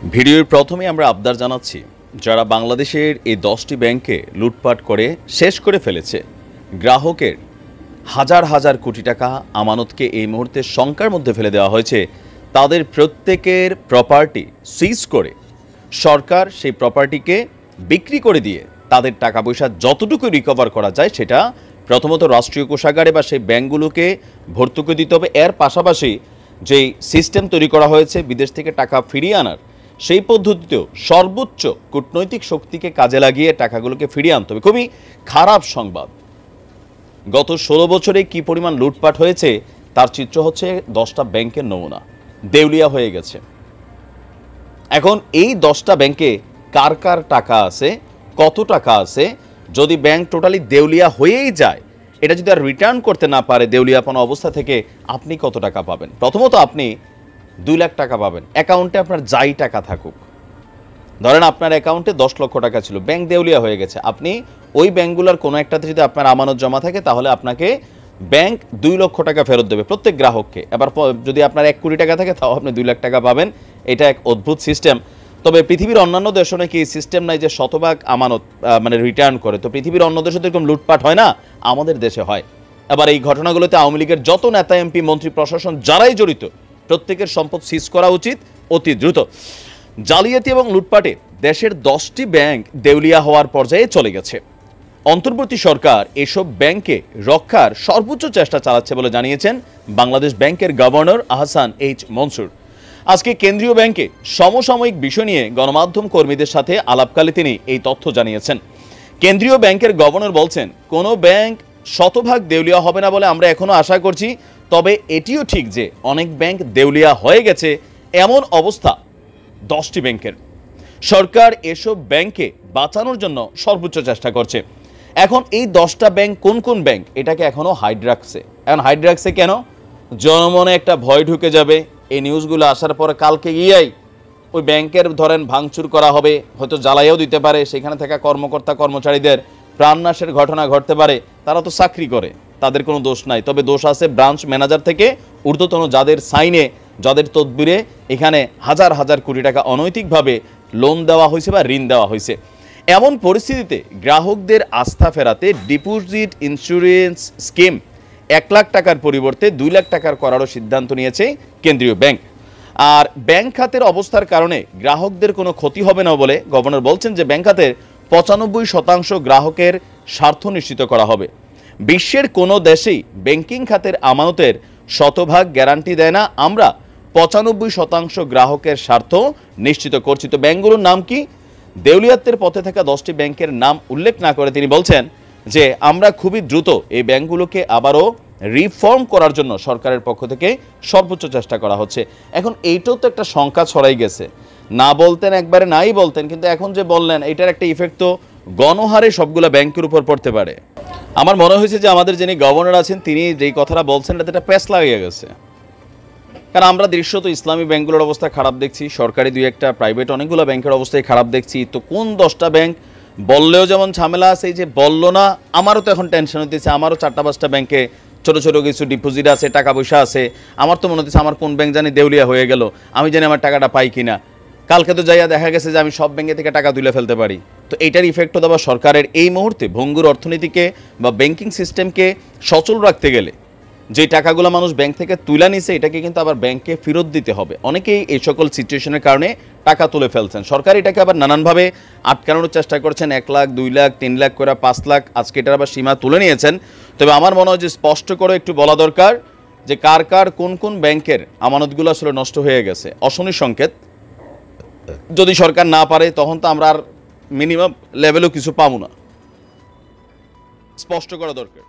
ভিডিওর প্রথমে আমরা আবদার জানাচ্ছি, যারা বাংলাদেশের এই 10টি ব্যাংকে লুটপাট করে শেষ করে ফেলেছে, গ্রাহকের হাজার হাজার কোটি টাকা আমানতকে এই মুহূর্তে শঙ্কার মধ্যে ফেলে দেওয়া হয়েছে, তাদের প্রত্যেকের প্রপার্টি সিজ করে সরকার সেই প্রপার্টিকে বিক্রি করে দিয়ে তাদের টাকা পয়সা যতটুকু রিকভার করা যায় সেটা প্রথমত রাষ্ট্রীয় কোষাগারে বা সেই ব্যাংকগুলোকে ভর্তুকি দিতে হবে। এর পাশাপাশি যেই সিস্টেম তৈরি করা হয়েছে বিদেশ থেকে টাকা ফিরিয়ে আনার, সেই পদ্ধতিতেও সর্বোচ্চ কূটনৈতিক শক্তিকে কাজে লাগিয়ে টাকাগুলোকে ফিরিয়ে আনতে হবে। খুবই খারাপ সংবাদ। গত 16 বছরে কি পরিমাণ লুটপাট হয়েছে তার চিত্র হচ্ছে 10টা ব্যাংকের নমুনা। দেউলিয়া হয়ে গেছে। এখন এই 10টা ব্যাংকে কার কার টাকা আছে, কত টাকা আছে, যদি ব্যাংক টোটালি দেউলিয়া হয়েই যায়, এটা যদি আর রিটার্ন করতে না পারে দেউলিয়াপনা অবস্থা থেকে, আপনি কত টাকা পাবেন? প্রথমত আপনি 2 লাখ টাকা পাবেন অ্যাকাউন্টে, আপনার যাই টাকা থাকুক। ধরেন আপনার অ্যাকাউন্টে 10 লক্ষ টাকা ছিল, ব্যাংক দেউলিয়া হয়ে গেছে, আপনি ওই ব্যাংকগুলোর কোনো একটাতে যদি আপনার আমানত জমা থাকে তাহলে আপনাকে ব্যাংক 2 লক্ষ টাকা ফেরত দেবে প্রত্যেক গ্রাহককে। এবার যদি আপনার 1 কোটি টাকা থাকে তাও আপনি 2 লাখ টাকা পাবেন। এটা এক অদ্ভুত সিস্টেম। তবে পৃথিবীর অন্যান্য দেশে নাকি এই সিস্টেম নাই যে শতভাগ আমানত রিটার্ন করে। তো পৃথিবীর অন্য দেশে তো এরকম লুটপাট হয় না, আমাদের দেশে হয়। এবার এই ঘটনাগুলোতে আওয়ামী লীগের যত নেতা, এমপি, মন্ত্রী, প্রশাসন যারাই জড়িত, প্রত্যেকের সম্পদ সিজ করা উচিত অতি দ্রুত। জালিয়াতি এবং লুটপাটে দেশের 10টি ব্যাংক দেউলিয়া হওয়ার পর্যায়ে চলে গেছে। অন্তর্বর্তী সরকার এসব ব্যাংকে রক্ষার সর্বোচ্চ চেষ্টা চালাচ্ছে বলে জানিয়েছেন বাংলাদেশ ব্যাংকের গভর্নর আহসান এইচ মনসুর। আজকে কেন্দ্রীয় ব্যাংকে সমসাময়িক বিষয় নিয়ে গণমাধ্যম কর্মীদের সাথে আলাপকালে তিনি এই তথ্য জানিয়েছেন। কেন্দ্রীয় ব্যাংকের গভর্নর বলছেন, কোনো ব্যাংক শতভাগ দেউলিয়া হবে না বলে আমরা এখনো আশা করছি, তবে এটিও ঠিক যে অনেক ব্যাংক দেউলিয়া হয়ে গেছে এমন অবস্থা 10টি ব্যাংকের। সরকার এসব ব্যাংকে বাঁচানোর জন্য সর্বোচ্চ চেষ্টা করছে। এখন এই 10টা ব্যাংক কোন কোন ব্যাংক, এটাকে এখনো হাইড রাখছে। এখন হাইড রাখছে কেন? জনমনে একটা ভয় ঢুকে যাবে। এই নিউজগুলো আসার পরে কালকে গিয়েই ওই ব্যাংকের ধরেন ভাঙচুর করা হবে, হয়তো জ্বালাইও দিতে পারে, সেখানে থাকা কর্মকর্তা কর্মচারীদের প্রাণনাশের ঘটনা ঘটতে পারে। তারা তো চাকরি করে, তাদের কোনো দোষ নাই। তবে দোষ আছে ব্রাঞ্চ ম্যানেজার থেকে ঊর্ধ্বতন, যাদের সাইনে, যাদের তদবিরে এখানে হাজার হাজার কোটি টাকা অনৈতিকভাবে লোন দেওয়া হয়েছে বা ঋণ দেওয়া হয়েছে। এমন পরিস্থিতিতে গ্রাহকদের আস্থা ফেরাতে ডিপোজিট ইন্স্যুরেন্স স্কিম 1 লাখ টাকার পরিবর্তে 2 লাখ টাকার করারও সিদ্ধান্ত নিয়েছে কেন্দ্রীয় ব্যাংক। আর ব্যাংক খাতের অবস্থার কারণে গ্রাহকদের কোনো ক্ষতি হবে না বলে গভর্নর বলছেন যে ব্যাংক খাতের 95% গ্রাহকের স্বার্থ নিশ্চিত করা হবে। বিশ্বের কোনো দেশেই ব্যাংকিং খাতের আমানতের শতভাগ গ্যারান্টি দেয় না, আমরা 95% গ্রাহকের স্বার্থ নিশ্চিত করছি। তো ব্যাংকগুলোর নাম কি? দেউলিয়াত্বের পথে থাকা 10টি ব্যাংকের নাম উল্লেখ না করে তিনি বলছেন যে আমরা খুবই দ্রুত এই ব্যাংকগুলোকে আবারও রিফর্ম করার জন্য সরকারের পক্ষ থেকে সর্বোচ্চ চেষ্টা করা হচ্ছে। এখন এইটাও তো একটা শঙ্কা ছড়াই গেছে, না বলতেন একবারে নাই বলতেন, কিন্তু এখন যে বললেন এটার একটা ইফেক্ট তো গণহারে সবগুলো ব্যাংকের উপর পড়তে পারে। আমার মনে হয়েছে যে আমাদের যিনি গভর্নর আছেন তিনি যেই কথাটা বলছেন এটাতে একটা প্যাঁচ লাগিয়ে গেছে। কারণ আমরা দৃশ্যত ইসলামী ব্যাংকগুলোর অবস্থা খারাপ দেখছি, সরকারি 2-1টা, প্রাইভেট অনেকগুলো ব্যাংকের অবস্থায় খারাপ দেখছি। তো কোন 10টা ব্যাংক বললেও যেমন ঝামেলা আছে, এই যে বলল না, আমারও তো এখন টেনশন হতেছে। আমারও 4-5টা ব্যাংকে ছোট ছোট কিছু ডিপোজিট আছে, টাকা পয়সা আছে। আমার তো মনে হচ্ছে আমার কোন ব্যাংক জানি দেউলিয়া হয়ে গেল, আমি জানি আমার টাকাটা পাই কিনা। কালকে তো যাইয়া দেখা গেছে যে আমি সব ব্যাংকে থেকে টাকা তুলে ফেলতে পারি। তো এইটার ইফেক্টও দেওয়া সরকারের এই মুহূর্তে ভঙ্গুর অর্থনীতিকে বা ব্যাংকিং সিস্টেমকে সচল রাখতে গেলে যে টাকাগুলো মানুষ ব্যাংক থেকে তুলে নিছে এটাকে কিন্তু আবার ব্যাংকে ফেরত দিতে হবে। অনেকেই এই সকল সিচুয়েশনের কারণে টাকা তুলে ফেলছেন। সরকার এটাকে আবার নানানভাবে আটকানোর চেষ্টা করছেন। 1 লাখ, 2 লাখ, 3 লাখ করে 5 লাখ, আজকে এটার আবার সীমা তুলে নিয়েছেন। তবে আমার মনে হয় যে স্পষ্ট করে একটু বলা দরকার যে কার কার কোন কোন ব্যাংকের আমানতগুলো আসলে নষ্ট হয়ে গেছে। অশনি সংকেত যদি সরকার না পারে তখন তো আমরা আর মিনিমাম লেভেলও কিছু পাবো না, স্পষ্ট করা দরকার।